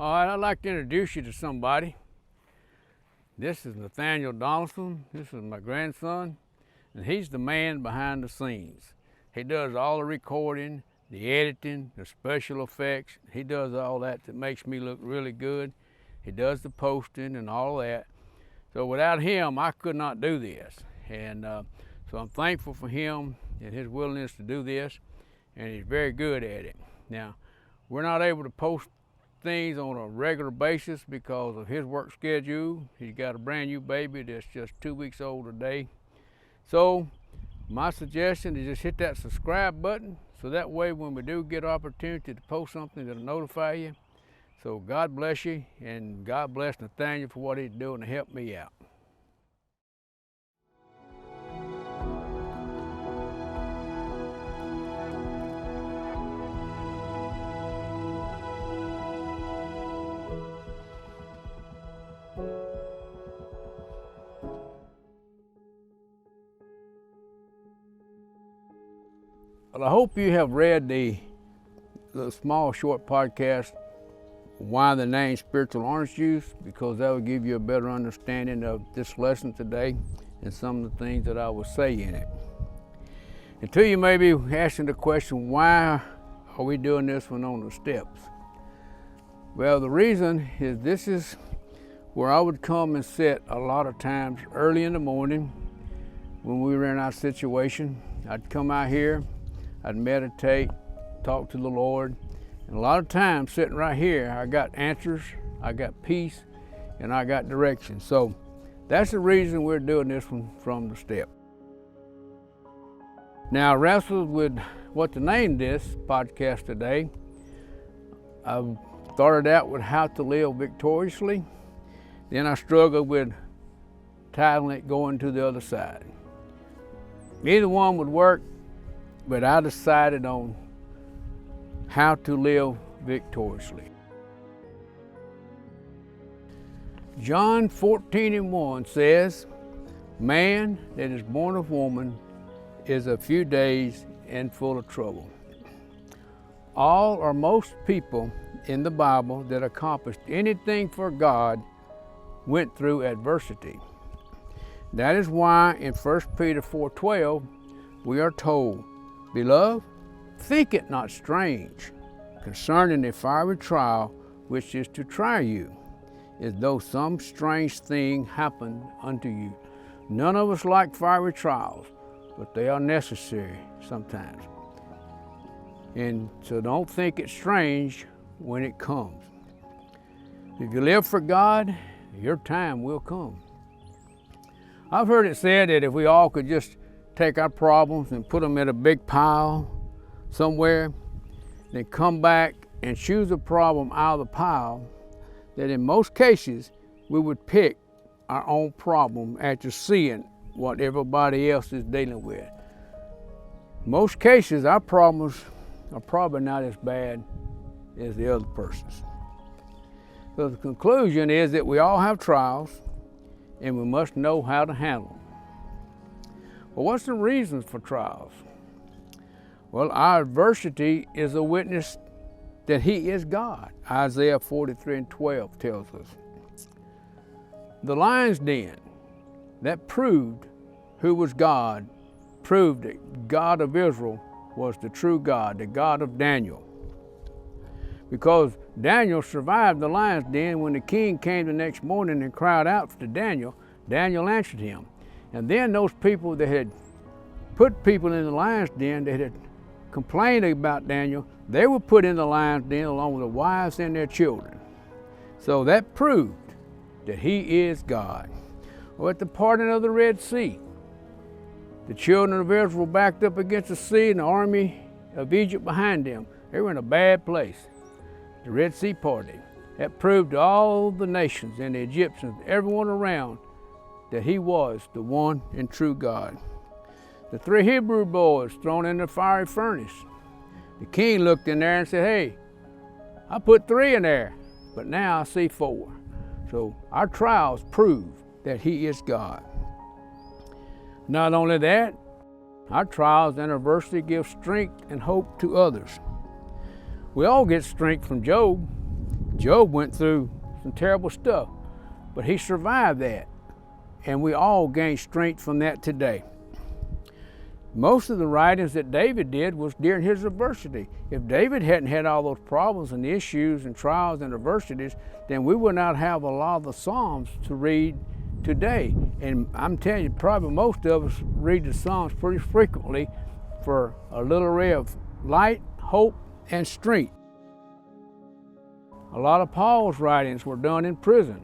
All right, I'd like to introduce you to somebody. This is Nathaniel Donaldson. This is my grandson, and he's the man behind the scenes. He does all the recording, the editing, the special effects. He does all that makes me look really good. He does the posting and all that. So without him, I could not do this. And so I'm thankful for him and his willingness to do this, and he's very good at it. Now, we're not able to post things on a regular basis because of his work schedule. He's got a brand new baby that's just 2 weeks old today. So my suggestion is just hit that subscribe button, so that way when we do get opportunity to post something, it'll notify you. So God bless you, and God bless Nathaniel for what he's doing to help me out. Well, I hope you have read the small short podcast, Why the Name Spiritual Orange Juice, because that will give you a better understanding of this lesson today and some of the things that I will say in it. Until you may be asking the question, why are we doing this one on the steps? Well, the reason is this is where I would come and sit a lot of times early in the morning when we were in our situation. I'd come out here, I'd meditate, talk to the Lord, and a lot of times sitting right here, I got answers, I got peace, and I got direction. So that's the reason we're doing this one from the step. Now, I wrestled with what to name this podcast today. I started out with how to live victoriously. Then I struggled with titling it Going to the Other Side. Either one would work, but I decided on how to live victoriously. John 14:1 says, "Man that is born of woman is a few days and full of trouble." All or most people in the Bible that accomplished anything for God went through adversity. That is why in 1 Peter 4:12 we are told, "Beloved, think it not strange concerning the fiery trial which is to try you, as though some strange thing happened unto you." None of us like fiery trials, but they are necessary sometimes. And so don't think it's strange when it comes. If you live for God, your time will come. I've heard it said that if we all could just take our problems and put them in a big pile somewhere, then come back and choose a problem out of the pile, that in most cases we would pick our own problem after seeing what everybody else is dealing with. Most cases our problems are probably not as bad as the other person's. So the conclusion is that we all have trials and we must know how to handle them. Well, what's the reasons for trials? Well, our adversity is a witness that He is God. Isaiah 43:12 tells us. The lion's den, that proved who was God, proved that God of Israel was the true God, the God of Daniel. Because Daniel survived the lion's den, when the king came the next morning and cried out to Daniel, Daniel answered him. And then those people that had put people in the lion's den, that had complained about Daniel, they were put in the lion's den along with the wives and their children. So that proved that He is God. Or at the parting of the Red Sea, the children of Israel backed up against the sea and the army of Egypt behind them. They were in a bad place. The Red Sea parted. That proved to all the nations and the Egyptians, everyone around, that He was the one and true God. The 3 Hebrew boys thrown in the fiery furnace. The king looked in there and said, "Hey, I put 3 in there, but now I see 4. So our trials prove that He is God. Not only that, our trials and adversity give strength and hope to others. We all get strength from Job. Job went through some terrible stuff, but he survived that. And we all gain strength from that today. Most of the writings that David did was during his adversity. If David hadn't had all those problems and issues and trials and adversities, then we would not have a lot of the Psalms to read today. And I'm telling you, probably most of us read the Psalms pretty frequently for a little ray of light, hope, and strength. A lot of Paul's writings were done in prison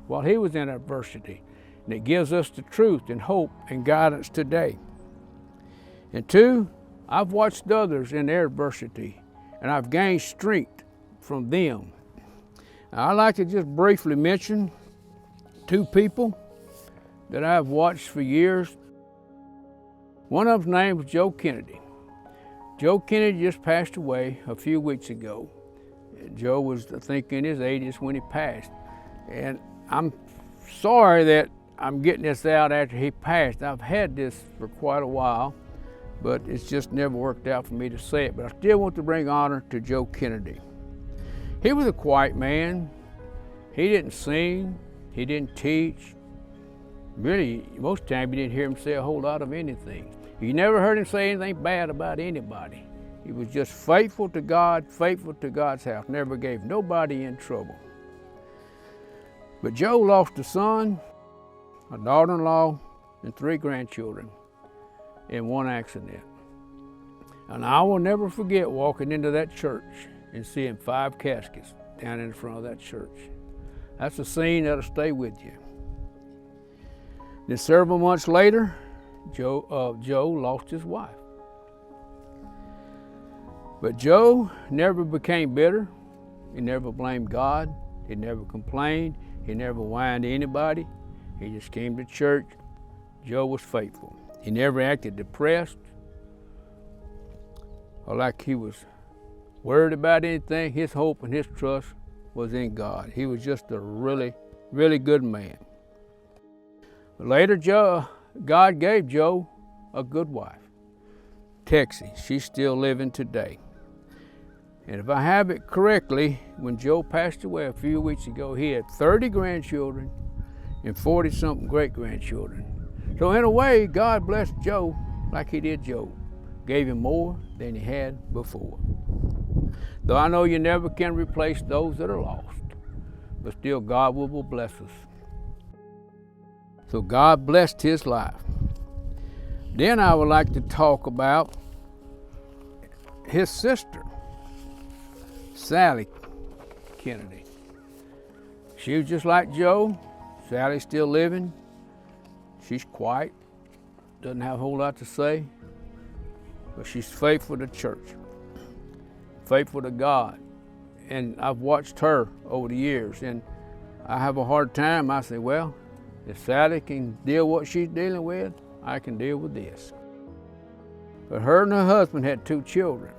while he was in adversity. And it gives us the truth and hope and guidance today. And two, I've watched others in their adversity, and I've gained strength from them. Now, I'd like to just briefly mention two people that I've watched for years. One of them's name was Joe Kennedy. Joe Kennedy just passed away a few weeks ago. Joe was, I think, in his 80s when he passed. And I'm sorry that I'm getting this out after he passed. I've had this for quite a while, but it's just never worked out for me to say it. But I still want to bring honor to Joe Kennedy. He was a quiet man. He didn't sing. He didn't teach. Really, most of the time you didn't hear him say a whole lot of anything. You never heard him say anything bad about anybody. He was just faithful to God, faithful to God's house, never gave nobody in trouble. But Joe lost a son, a daughter-in-law, and 3 grandchildren in one accident. And I will never forget walking into that church and seeing 5 caskets down in front of that church. That's a scene that'll stay with you. Then several months later, Joe lost his wife. But Joe never became bitter. He never blamed God. He never complained. He never whined to anybody. He just came to church. Joe was faithful. He never acted depressed or like he was worried about anything. His hope and his trust was in God. He was just a really, really good man. But later, God gave Joe a good wife, Texie. She's still living today. And if I have it correctly, when Joe passed away a few weeks ago, he had 30 grandchildren and 40-something great-grandchildren. So in a way, God blessed Joe like he did Job, gave him more than he had before. Though I know you never can replace those that are lost, but still God will bless us. So God blessed his life. Then I would like to talk about his sister, Sally Kennedy. She was just like Joe. Sally's still living. She's quiet, doesn't have a whole lot to say, but she's faithful to church, faithful to God. And I've watched her over the years, and I have a hard time. I say, well, if Sally can deal with what she's dealing with, I can deal with this. But her and her husband had 2 children.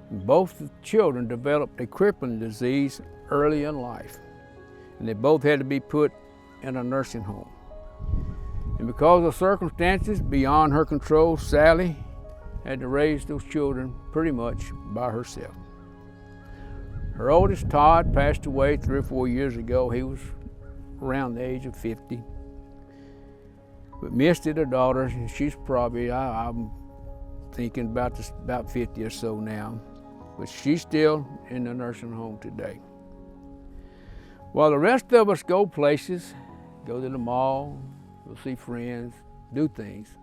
Both the children developed a crippling disease early in life, and they both had to be put in a nursing home. And because of circumstances beyond her control, Sally had to raise those children pretty much by herself. Her oldest, Todd, passed away 3 or 4 years ago. He was around the age of 50. But Misty, their daughter, she's probably, I'm thinking about 50 or so now. But she's still in the nursing home today. While the rest of us go places, go to the mall, go see friends, do things,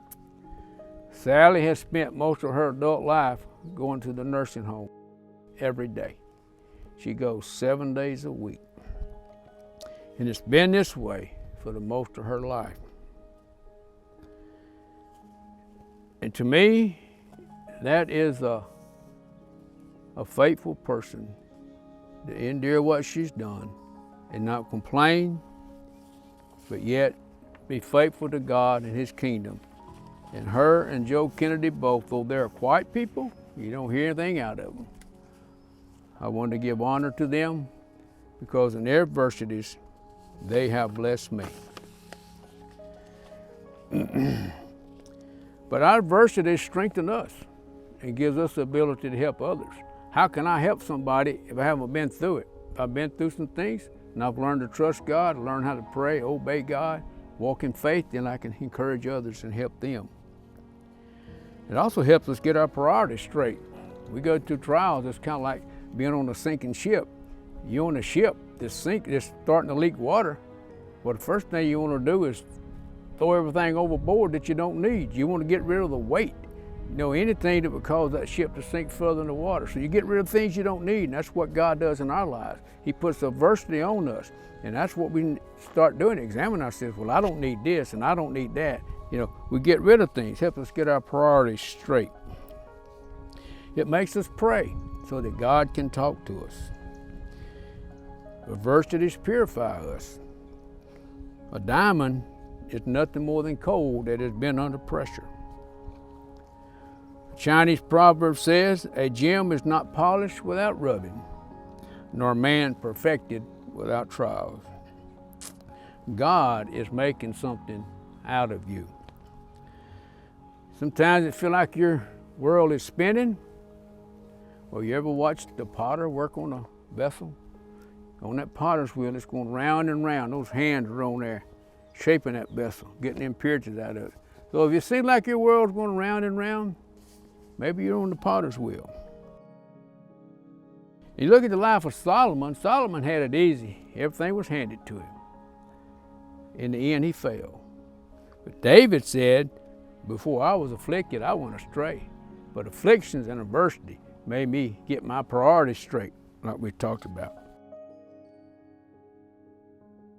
Sally has spent most of her adult life going to the nursing home every day. She goes 7 days a week. And it's been this way for the most of her life. And to me, that is a faithful person to endure what she's done and not complain, but yet be faithful to God and his kingdom. And her and Joe Kennedy both, though they're quiet people, you don't hear anything out of them. I want to give honor to them because in their adversities, they have blessed me. But our adversities strengthen us and gives us the ability to help others. How can I help somebody if I haven't been through it? I've been through some things, and I've learned to trust God, learn how to pray, obey God, walk in faith, then I can encourage others and help them. It also helps us get our priorities straight. We go through trials, it's kind of like being on a sinking ship. You're on a ship that's starting to leak water. Well, the first thing you want to do is throw everything overboard that you don't need. You want to get rid of the weight. Anything that would cause that ship to sink further in the water. So you get rid of things you don't need, and that's what God does in our lives. He puts adversity on us, and that's what we start doing, examine ourselves. Well, I don't need this, and I don't need that. We get rid of things, help us get our priorities straight. It makes us pray so that God can talk to us. Adversities purify us. A diamond is nothing more than coal that has been under pressure. A Chinese proverb says, a gem is not polished without rubbing, nor man perfected without trials. God is making something out of you. Sometimes it feels like your world is spinning. Well, you ever watched the potter work on a vessel? On that potter's wheel, it's going round and round. Those hands are on there, shaping that vessel, getting the impurities out of it. So if you seem like your world's going round and round, maybe you're on the potter's wheel. You look at the life of Solomon. Solomon had it easy. Everything was handed to him. In the end, he failed. But David said, before I was afflicted, I went astray. But afflictions and adversity made me get my priorities straight, like we talked about.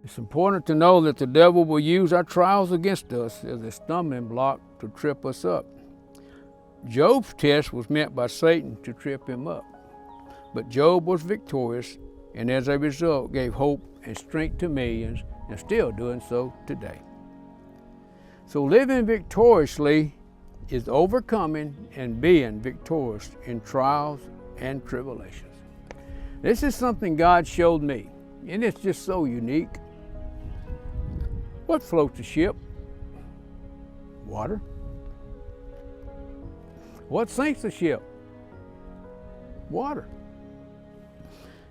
It's important to know that the devil will use our trials against us as a stumbling block to trip us up. Job's test was meant by Satan to trip him up. But Job was victorious, and as a result gave hope and strength to millions, and still doing so today. So living victoriously is overcoming and being victorious in trials and tribulations. This is something God showed me, and it's just so unique. What floats a ship? Water. What sinks a ship? Water.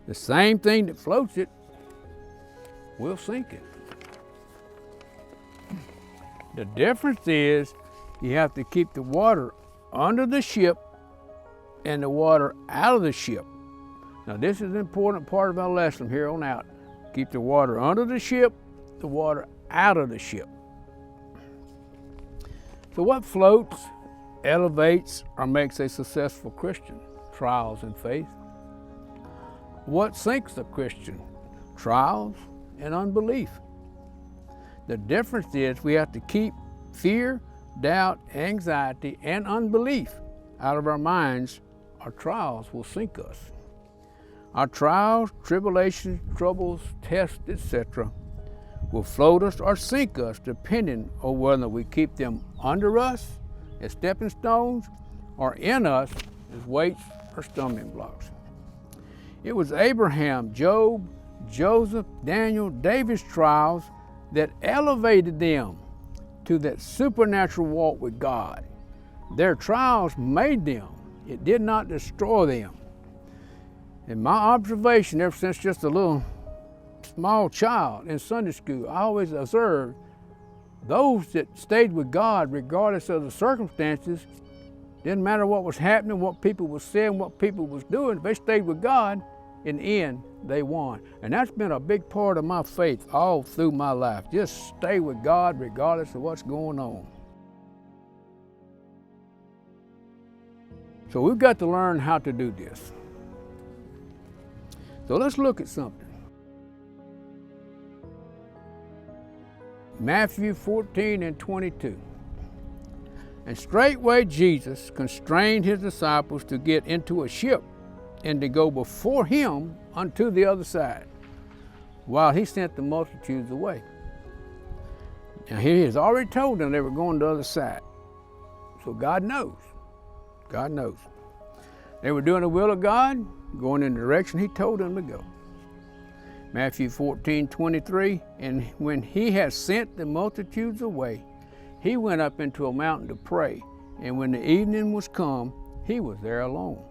The same thing that floats it will sink it. The difference is you have to keep the water under the ship and the water out of the ship. Now this is an important part of our lesson here on out. Keep the water under the ship, the water out of the ship. So what floats, elevates, or makes a successful Christian? Trials and faith. What sinks a Christian? Trials and unbelief. The difference is we have to keep fear, doubt, anxiety, and unbelief out of our minds, or trials will sink us. Our trials, tribulations, troubles, tests, etc. will float us or sink us depending on whether we keep them under us as stepping stones or in us as weights or stumbling blocks. It was Abraham, Job, Joseph, Daniel, David's trials that elevated them to that supernatural walk with God. Their trials made them. It did not destroy them. In my observation, ever since just a little small child in Sunday school, I always observed those that stayed with God regardless of the circumstances. Didn't matter what was happening, what people were saying, what people was doing. If they stayed with God, in the end, they won. And that's been a big part of my faith all through my life. Just stay with God regardless of what's going on. So we've got to learn how to do this. So let's look at something. Matthew 14 and 22. And straightway Jesus constrained his disciples to get into a ship and to go before him unto the other side, while he sent the multitudes away. Now he has already told them they were going to the other side. So God knows. God knows. They were doing the will of God, going in the direction he told them to go. Matthew 14:23, and when he had sent the multitudes away, he went up into a mountain to pray, and when the evening was come, he was there alone.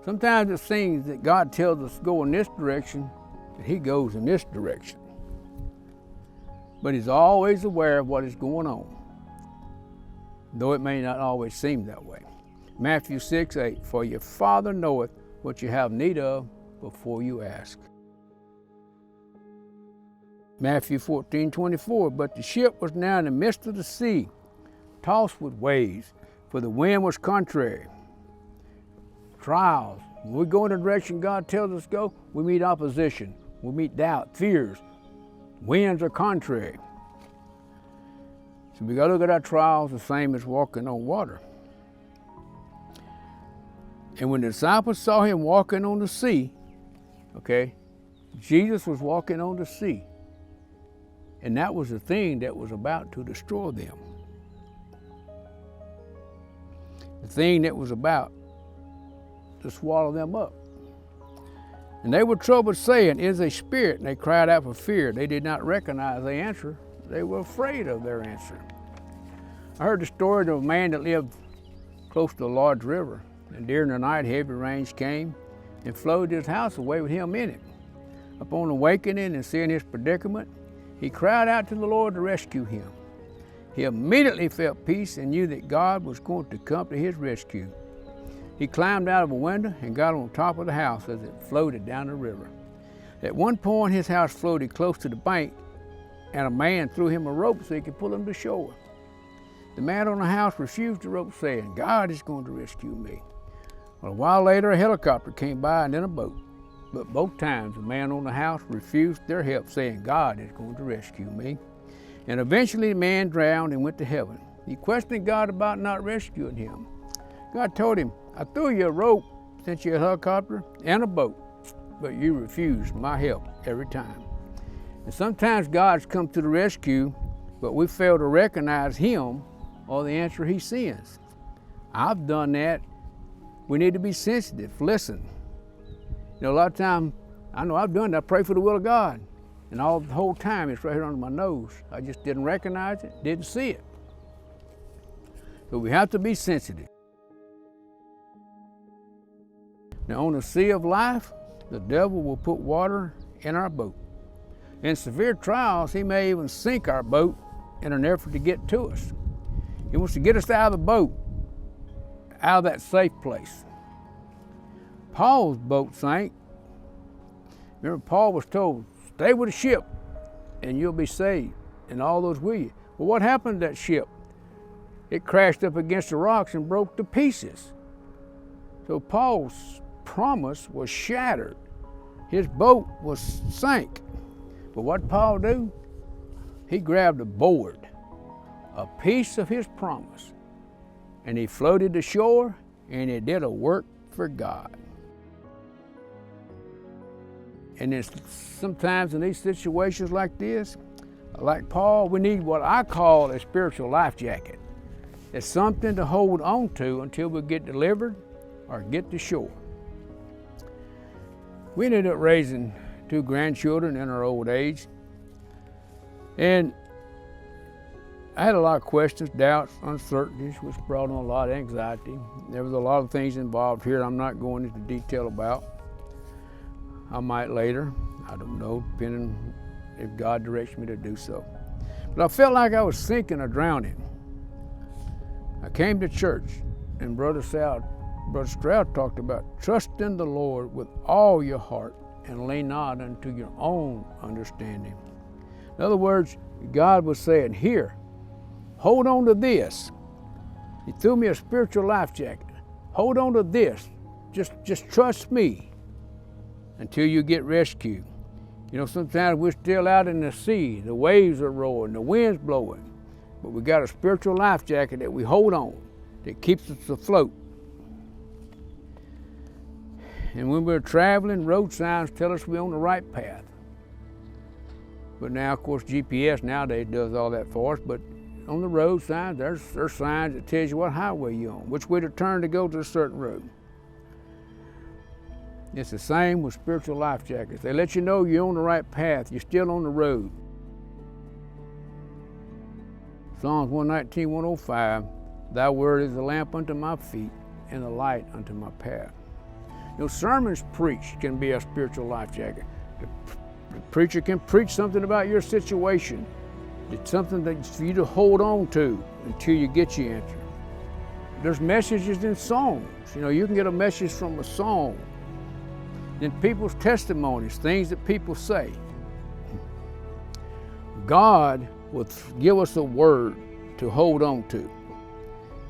Sometimes it seems that God tells us to go in this direction, and He goes in this direction. But He's always aware of what is going on, though it may not always seem that way. Matthew 6:8, for your Father knoweth what you have need of before you ask. Matthew 14:24, but the ship was now in the midst of the sea, tossed with waves, for the wind was contrary. Trials. When we go in the direction God tells us to go, we meet opposition, we meet doubt, fears. Winds are contrary. So we got to look at our trials the same as walking on water. And when the disciples saw Him walking on the sea, okay, Jesus was walking on the sea. And that was the thing that was about to destroy them. The thing that was about to swallow them up. And they were troubled, saying, it is a spirit. And they cried out for fear. They did not recognize the answer. They were afraid of their answer. I heard the story of a man that lived close to a large river. And during the night, heavy rains came and flooded his house away with him in it. Upon awakening and seeing his predicament, he cried out to the Lord to rescue him. He immediately felt peace and knew that God was going to come to his rescue. He climbed out of a window and got on top of the house as it floated down the river. At one point, his house floated close to the bank, and a man threw him a rope so he could pull him to shore. The man on the house refused the rope, saying, God is going to rescue me. Well, a while later, a helicopter came by and then a boat. But both times, the man on the house refused their help, saying, God is going to rescue me. And eventually, the man drowned and went to heaven. He questioned God about not rescuing him. God told him, I threw you a rope, sent you a helicopter and a boat, but you refused my help every time. And sometimes God's come to the rescue, but we fail to recognize Him or the answer He sends. I've done that. We need to be sensitive, listen. You know, a lot of times, I know I've done that, I pray for the will of God, and all the whole time it's right here under my nose. I just didn't recognize it, didn't see it. So we have to be sensitive. Now on the sea of life, the devil will put water in our boat. In severe trials, he may even sink our boat in an effort to get to us. He wants to get us out of the boat, out of that safe place. Paul's boat sank. Remember, Paul was told, stay with the ship and you'll be saved, and all those with you. Well, what happened to that ship? It crashed up against the rocks and broke to pieces. So Paul's promise was shattered. His boat was sank. But what did Paul do? He grabbed a board, a piece of his promise, and he floated to shore, and he did a work for God. And then sometimes in these situations like this, like Paul, we need what I call a spiritual life jacket. It's something to hold on to until we get delivered or get to shore. We ended up raising 2 grandchildren in our old age. And I had a lot of questions, doubts, uncertainties, which brought on a lot of anxiety. There was a lot of things involved here I'm not going into detail about. I might later, I don't know, depending if God directs me to do so. But I felt like I was sinking or drowning. I came to church, and Brother Stroud talked about trust in the Lord with all your heart and lean not unto your own understanding. In other words, God was saying, here, hold on to this. He threw me a spiritual life jacket. Hold on to this. Just trust me until you get rescued. You know, sometimes we're still out in the sea. The waves are roaring, the wind's blowing. But we got a spiritual life jacket that we hold on that keeps us afloat. And when we're traveling, road signs tell us we're on the right path. But now, of course, GPS nowadays does all that for us, but on the road signs, there's signs that tells you what highway you're on, which way to turn to go to a certain road. It's the same with spiritual life jackets. They let you know you're on the right path, you're still on the road. Psalms 119, 105, thy word is a lamp unto my feet and a light unto my path. You know, sermons preached can be a spiritual life jacket. The preacher can preach something about your situation. It's something that for you to hold on to until you get your answer. There's messages in songs. You know, you can get a message from a song. Then people's testimonies, things that people say. God will give us a word to hold on to.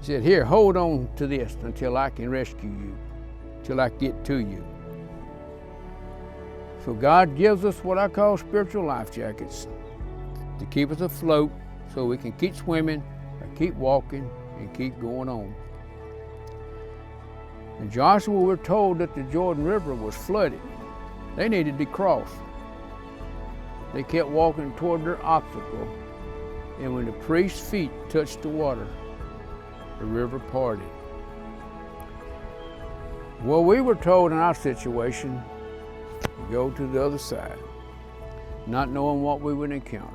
He said, here, hold on to this until I can rescue you, till I get to you. So God gives us what I call spiritual life jackets to keep us afloat so we can keep swimming or keep walking and keep going on. In Joshua, we're told that the Jordan River was flooded. They needed to cross. They kept walking toward their obstacle, and when the priest's feet touched the water, the river parted. Well, we were told in our situation to go to the other side, not knowing what we would encounter.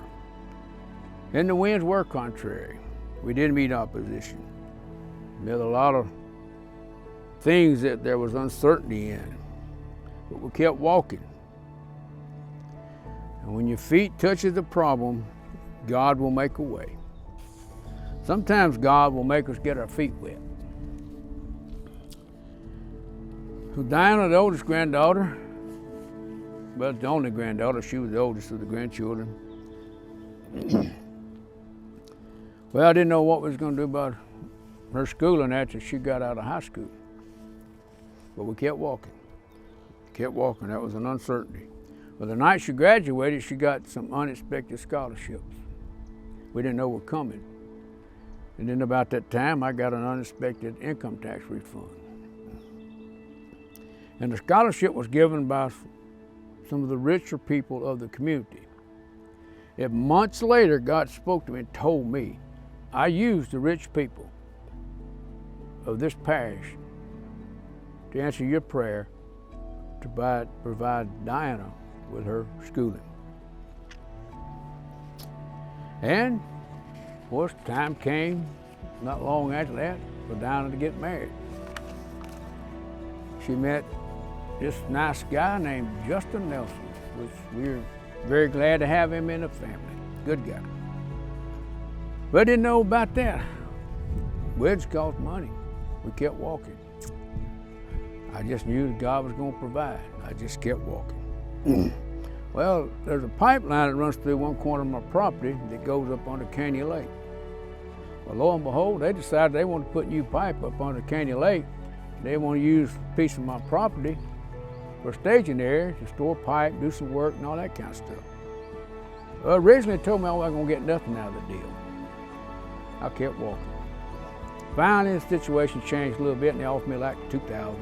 And the winds were contrary. We didn't meet opposition. There were a lot of things that there was uncertainty in, but we kept walking. And when your feet touches the problem, God will make a way. Sometimes God will make us get our feet wet. So Diana, the oldest granddaughter, well, the only granddaughter, she was the oldest of the grandchildren. Well, I didn't know what we was going to do about her schooling after she got out of high school. But we kept walking. Kept walking. That was an uncertainty. Well, the night she graduated, she got some unexpected scholarships. We didn't know were coming. And then about that time, I got an unexpected income tax refund. And the scholarship was given by some of the richer people of the community. And months later, God spoke to me and told me, I used the rich people of this parish to answer your prayer to provide Diana with her schooling. And, of course, time came not long after that for Diana to get married. She met this nice guy named Justin Nelson, which we're very glad to have him in the family. Good guy. But I didn't know about that. Weddings cost money. We kept walking. I just knew that God was going to provide. I just kept walking. Well, there's a pipeline that runs through one corner of my property that goes up onto Canyon Lake. Well, lo and behold, they decided they want to put new pipe up onto Canyon Lake. They want to use a piece of my property for a staging area to store pipe, do some work, and all that kind of stuff. Well, originally they told me I wasn't going to get nothing out of the deal. I kept walking. Finally, the situation changed a little bit, and they offered me like $2,000.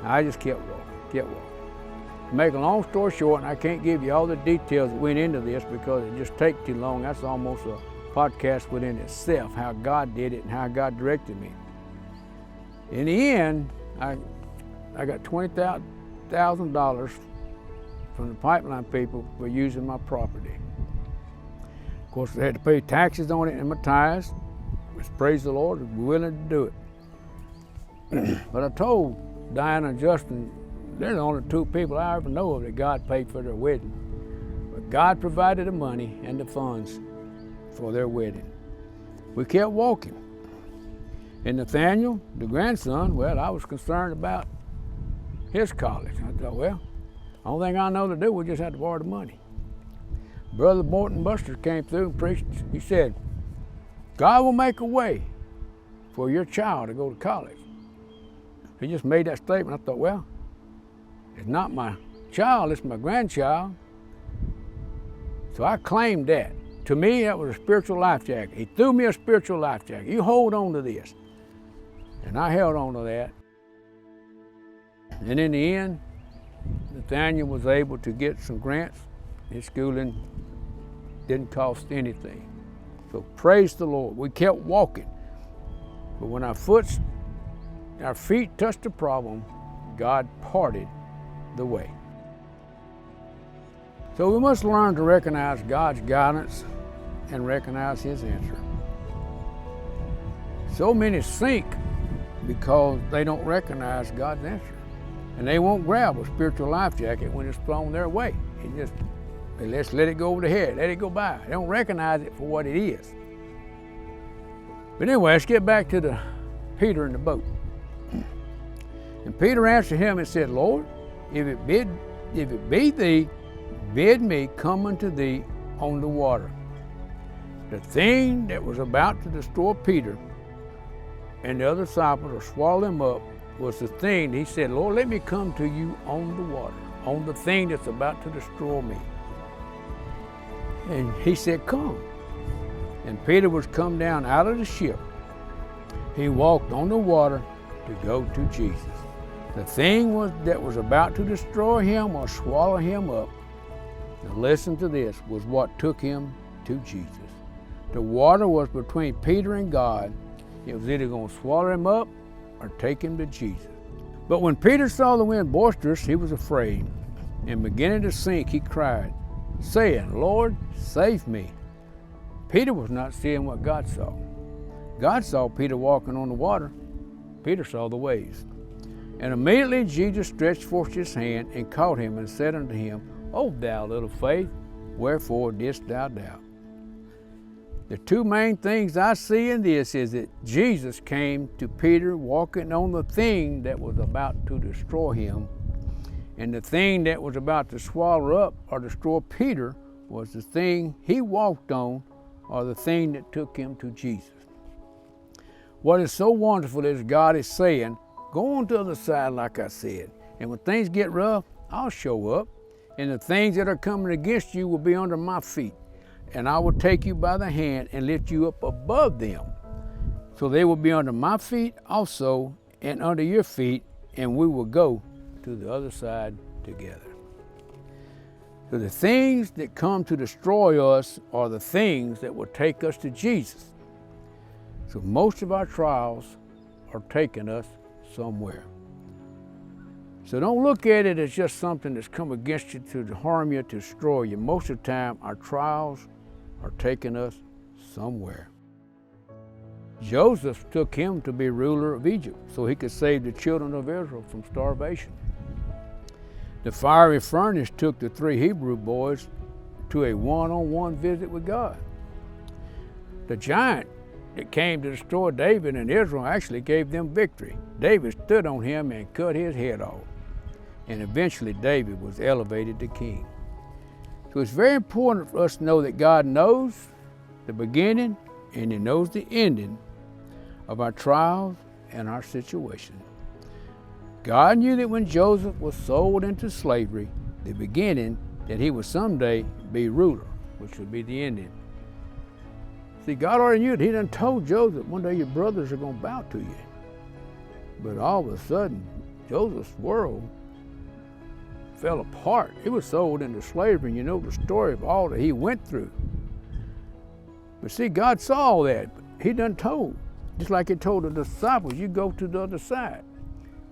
I just kept walking. To make a long story short, and I can't give you all the details that went into this because it just takes too long. That's almost a podcast within itself, how God did it and how God directed me. In the end, I got $20,000 from the pipeline people for using my property. Of course, they had to pay taxes on it and my tithes, which, praise the Lord, we're willing to do it. But I told Diana and Justin, they're the only two people I ever know of that God paid for their wedding. But God provided the money and the funds for their wedding. We kept walking. And Nathaniel, the grandson, well, I was concerned about his college. I thought, well, the only thing I know to do, we just had to borrow the money. Brother Morton Buster came through and preached. He said, God will make a way for your child to go to college. He just made that statement. I thought, well, it's not my child, it's my grandchild. So I claimed that. To me, that was a spiritual life jacket. He threw me a spiritual life jacket. You hold on to this. And I held on to that. And in the end, Nathaniel was able to get some grants. His schooling didn't cost anything. So praise the Lord. We kept walking. But when our feet touched the problem, God parted the way. So we must learn to recognize God's guidance and recognize His answer. So many sink because they don't recognize God's answer. And they won't grab a spiritual life jacket when it's thrown their way. They just let it go over the head, let it go by. They don't recognize it for what it is. But anyway, let's get back to Peter in the boat. And Peter answered him and said, Lord, if it be thee, bid me come unto thee on the water. The thing that was about to destroy Peter and the other disciples or swallow him up was the thing. He said, Lord, let me come to you on the water, on the thing that's about to destroy me. And he said, come. And Peter was come down out of the ship. He walked on the water to go to Jesus. The thing that was about to destroy him or swallow him up, now listen to this, was what took him to Jesus. The water was between Peter and God. It was either going to swallow him up or take him to Jesus. But when Peter saw the wind boisterous, he was afraid, and beginning to sink, he cried, saying, Lord, save me. Peter was not seeing what God saw. God saw Peter walking on the water. Peter saw the waves. And immediately Jesus stretched forth his hand and caught him and said unto him, O thou little faith, wherefore didst thou doubt? The two main things I see in this is that Jesus came to Peter walking on the thing that was about to destroy him. And the thing that was about to swallow up or destroy Peter was the thing he walked on or the thing that took him to Jesus. What is so wonderful is God is saying, go on to the other side like I said. And when things get rough, I'll show up. And the things that are coming against you will be under my feet. And I will take you by the hand and lift you up above them. So they will be under my feet also and under your feet, and we will go to the other side together. So the things that come to destroy us are the things that will take us to Jesus. So most of our trials are taking us somewhere. So don't look at it as just something that's come against you to harm you, to destroy you. Most of the time, our trials are taking us somewhere. Joseph took him to be ruler of Egypt so he could save the children of Israel from starvation. The fiery furnace took the three Hebrew boys to a one-on-one visit with God. The giant that came to destroy David and Israel actually gave them victory. David stood on him and cut his head off. And eventually David was elevated to king. So it's very important for us to know that God knows the beginning and he knows the ending of our trials and our situation. God knew that when Joseph was sold into slavery, the beginning, that he would someday be ruler, which would be the ending. See, God already knew it. He done told Joseph, one day your brothers are going to bow to you. But all of a sudden, Joseph's world fell apart. He was sold into slavery, and you know the story of all that he went through. But see, God saw all that. He done told, just like he told the disciples, you go to the other side.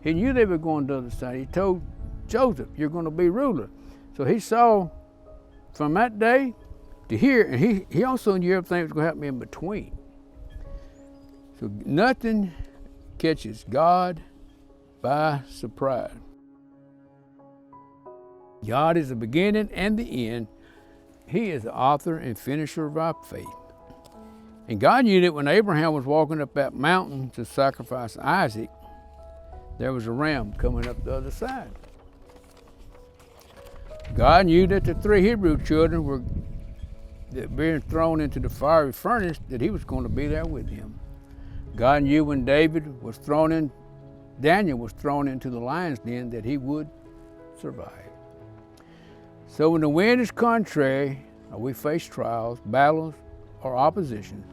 He knew they were going to the other side. He told Joseph, you're going to be ruler. So he saw from that day to here, and he also knew everything was going to happen in between. So nothing catches God by surprise. God is the beginning and the end. He is the author and finisher of our faith. And God knew that when Abraham was walking up that mountain to sacrifice Isaac, there was a ram coming up the other side. God knew that the three Hebrew children were being thrown into the fiery furnace, that he was going to be there with him. God knew when Daniel was thrown into the lion's den, that he would survive. So when the wind is contrary, or we face trials, battles, or opposition,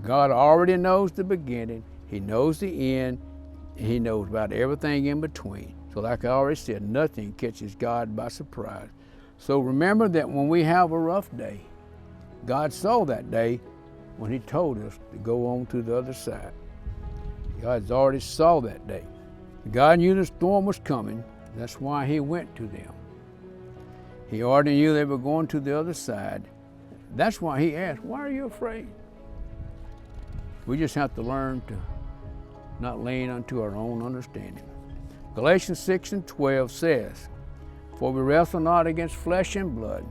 God already knows the beginning, he knows the end, and he knows about everything in between. So like I already said, nothing catches God by surprise. So remember that when we have a rough day, God saw that day when he told us to go on to the other side. God's already saw that day. God knew the storm was coming. That's why he went to them. He already knew they were going to the other side. That's why he asked, why are you afraid? We just have to learn to not lean unto our own understanding. Galatians 6:12 says, For we wrestle not against flesh and blood,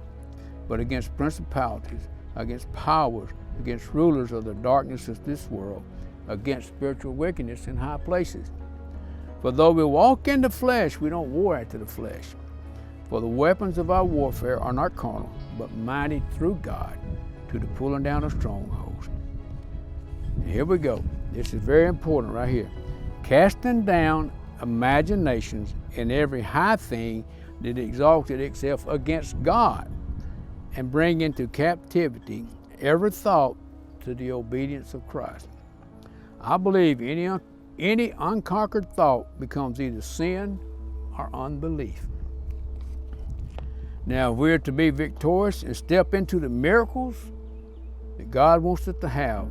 but against principalities, against powers, against rulers of the darkness of this world, against spiritual wickedness in high places. For though we walk in the flesh, we don't war after the flesh. For the weapons of our warfare are not carnal, but mighty through God to the pulling down of strongholds. And here we go. This is very important right here. Casting down imaginations and every high thing that exalted itself against God, and bring into captivity every thought to the obedience of Christ. I believe any unconquered thought becomes either sin or unbelief. Now, if we're to be victorious and step into the miracles that God wants us to have,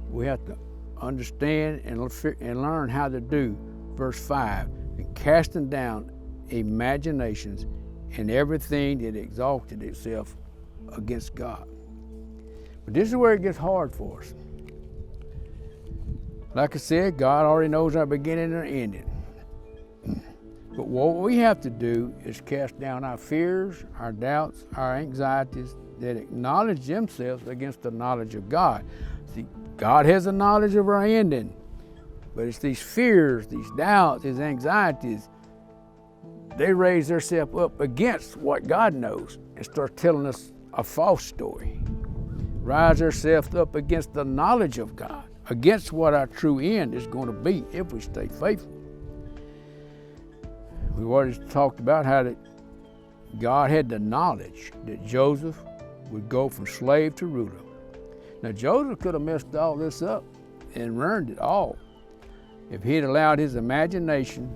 we have to understand and learn how to do verse 5, and casting down imaginations and everything that exalted itself against God. But this is where it gets hard for us. Like I said, God already knows our beginning and our ending. But what we have to do is cast down our fears, our doubts, our anxieties that acknowledge themselves against the knowledge of God. See, God has a knowledge of our ending, but it's these fears, these doubts, these anxieties, they raise themselves up against what God knows and start telling us a false story. Rise ourselves up against the knowledge of God, against what our true end is going to be if we stay faithful. We've already talked about how that God had the knowledge that Joseph would go from slave to ruler. Now Joseph could have messed all this up and ruined it all if he had allowed his imagination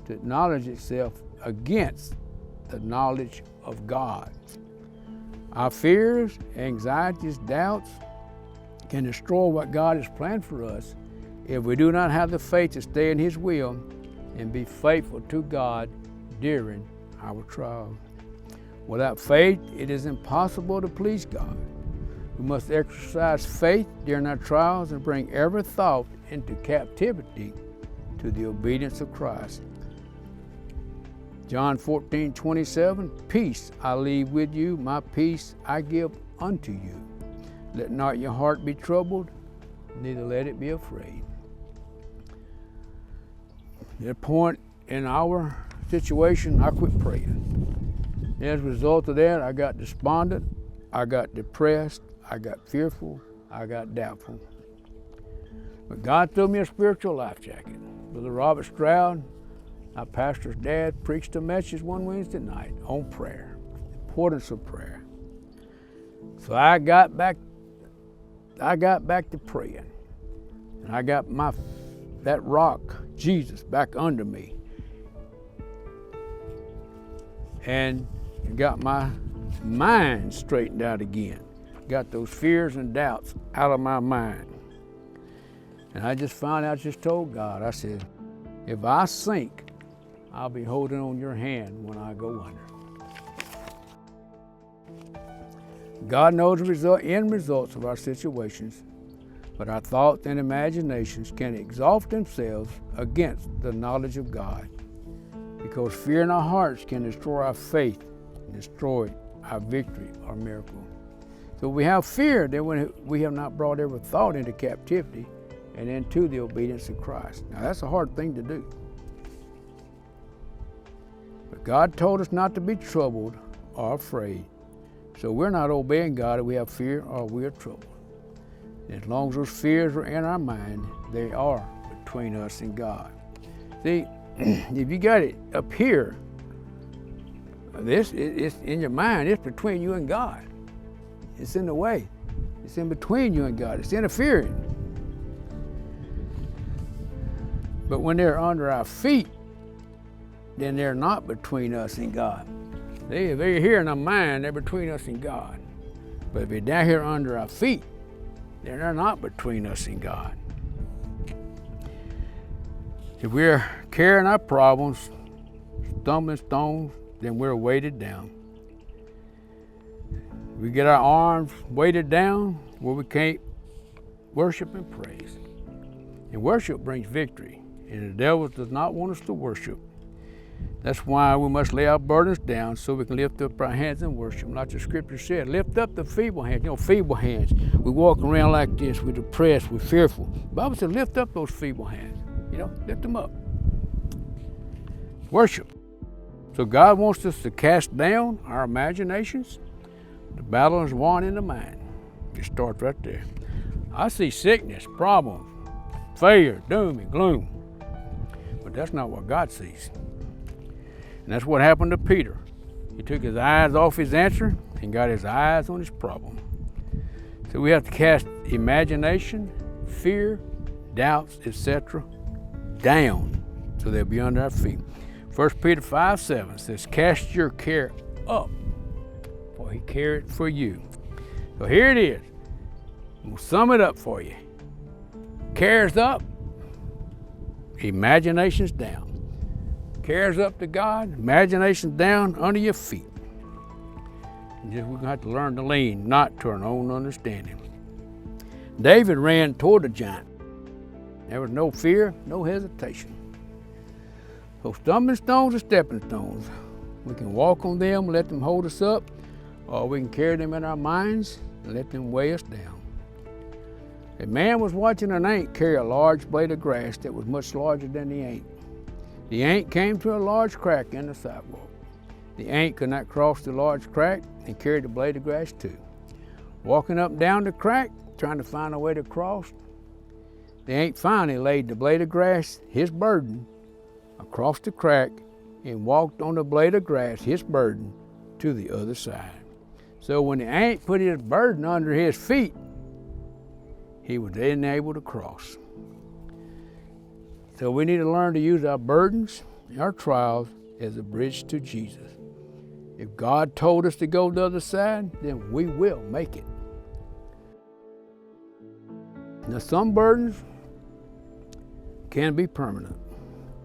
to acknowledge itself against the knowledge of God. Our fears, anxieties, doubts can destroy what God has planned for us if we do not have the faith to stay in His will and be faithful to God during our trial. Without faith, it is impossible to please God. We must exercise faith during our trials and bring every thought into captivity to the obedience of Christ. John 14:27, Peace I leave with you, my peace I give unto you. Let not your heart be troubled, neither let it be afraid. At a point in our situation, I quit praying. As a result of that, I got despondent, I got depressed, I got fearful, I got doubtful. But God threw me a spiritual life jacket. Brother Robert Stroud, our pastor's dad, preached a message one Wednesday night on prayer, the importance of prayer. So I got back to praying, and I got that rock, Jesus, back under me, and got my mind straightened out again. Got those fears and doubts out of my mind. And I just told God, I said, if I sink, I'll be holding on your hand when I go under. God knows the end results of our situations, but our thoughts and imaginations can exalt themselves against the knowledge of God, because fear in our hearts can destroy our faith and destroy our victory or miracle. So we have fear, then we have not brought every thought into captivity and into the obedience of Christ. Now that's a hard thing to do. But God told us not to be troubled or afraid. So we're not obeying God if we have fear or we are troubled. And as long as those fears are in our mind, they are between us and God. See, if you got it up here, it's in your mind, it's between you and God. It's in the way. It's in between you and God. It's interfering. But when they're under our feet, then they're not between us and God. If they're here in our mind, they're between us and God. But if they're down here under our feet, then they're not between us and God. If we're carrying our problems, stumbling stones, then we're weighted down. We get our arms weighted down where we can't worship and praise. And worship brings victory, and the devil does not want us to worship. That's why we must lay our burdens down so we can lift up our hands and worship. Like the scripture said, lift up the feeble hands. You know, feeble hands. We walk around like this, we're depressed, we're fearful. The Bible said, lift up those feeble hands. You know, lift them up. Worship. So God wants us to cast down our imaginations. The battle is won in the mind. It starts right there. I see sickness, problems, failure, doom, and gloom. But that's not what God sees. And that's what happened to Peter. He took his eyes off his answer and got his eyes on his problem. So we have to cast imagination, fear, doubts, etc. down so they'll be under our feet. 1 Peter 5:7 says, cast your care up, for he careth for you. So here it is. We'll sum it up for you. Cares up, imaginations down. Cares up to God, imagination down under your feet. And just, we're going to have to learn to lean, not to our own understanding. David ran toward the giant. There was no fear, no hesitation. So stumbling stones are stepping stones. We can walk on them, let them hold us up, or we can carry them in our minds and let them weigh us down. A man was watching an ant carry a large blade of grass that was much larger than the ant. The ant came to a large crack in the sidewalk. The ant could not cross the large crack and carried the blade of grass too. Walking up and down the crack, trying to find a way to cross, the ant finally laid the blade of grass, his burden, across the crack and walked on the blade of grass, his burden, to the other side. So when the ant put his burden under his feet, he was then able to cross. So we need to learn to use our burdens, our trials, as a bridge to Jesus. If God told us to go to the other side, then we will make it. Now some burdens can be permanent.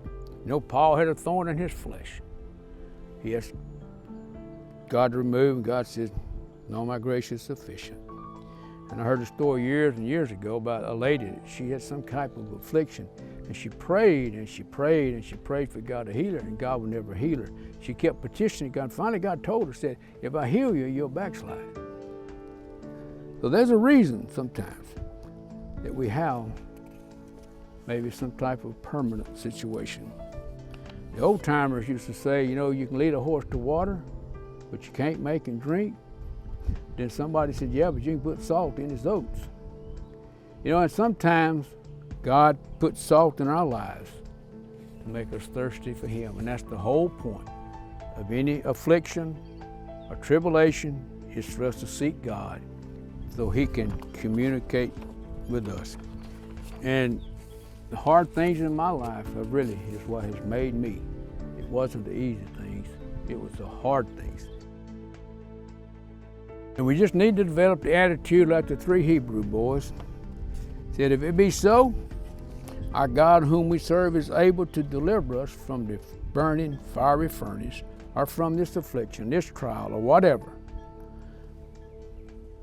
You know, Paul had a thorn in his flesh. He asked God to remove, and God said, no, my grace is sufficient. And I heard a story years and years ago about a lady that she had some type of affliction. And she prayed and she prayed and she prayed for God to heal her, and God would never heal her. She kept petitioning God. Finally, God told her, said, if I heal you, you'll backslide. So there's a reason sometimes that we have maybe some type of permanent situation. The old timers used to say, you know, you can lead a horse to water, but you can't make him drink. Then somebody said, yeah, but you can put salt in his oats. You know, and sometimes God puts salt in our lives to make us thirsty for him. And that's the whole point of any affliction or tribulation, is for us to seek God so he can communicate with us. And the hard things in my life really is what has made me. It wasn't the easy things, it was the hard things. And we just need to develop the attitude like the three Hebrew boys. Said, if it be so, our God whom we serve is able to deliver us from the burning fiery furnace, or from this affliction, this trial, or whatever.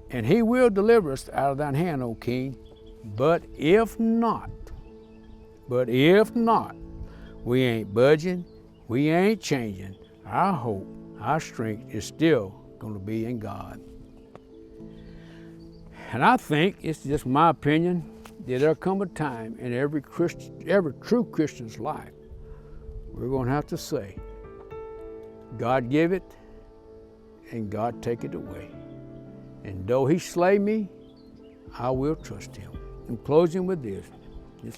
And he will deliver us out of thine hand, O King. But if not, we ain't budging, we ain't changing. Our hope, our strength is still going to be in God. And I think, it's just my opinion, that there'll come a time in every true Christian's life, we're going to have to say, God give it, and God take it away. And though he slay me, I will trust him. In closing with this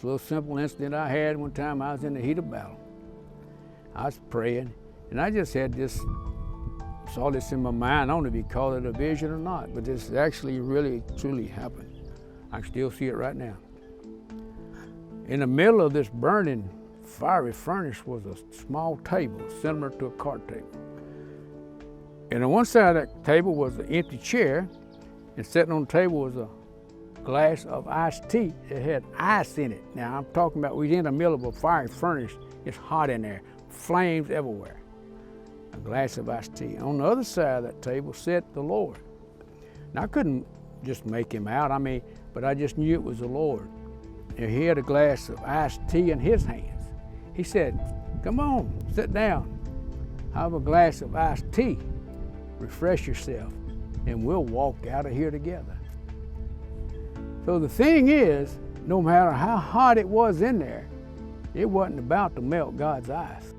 little simple incident I had one time. I was in the heat of battle. I was praying, and I just had this, saw this in my mind. I don't know if you call it a vision or not, but this actually really, truly happened. I can still see it right now. In the middle of this burning, fiery furnace was a small table, similar to a card table. And on one side of that table was an empty chair, and sitting on the table was a glass of iced tea that had ice in it. Now I'm talking about, we're in the middle of a fiery furnace. It's hot in there, flames everywhere. A glass of iced tea. On the other side of that table sat the Lord. Now I couldn't just make him out, but I just knew it was the Lord. and he had a glass of iced tea in his hands. He said, "Come on, sit down, have a glass of iced tea, refresh yourself, and we'll walk out of here together." So the thing is, no matter how hot it was in there, it wasn't about to melt God's ice.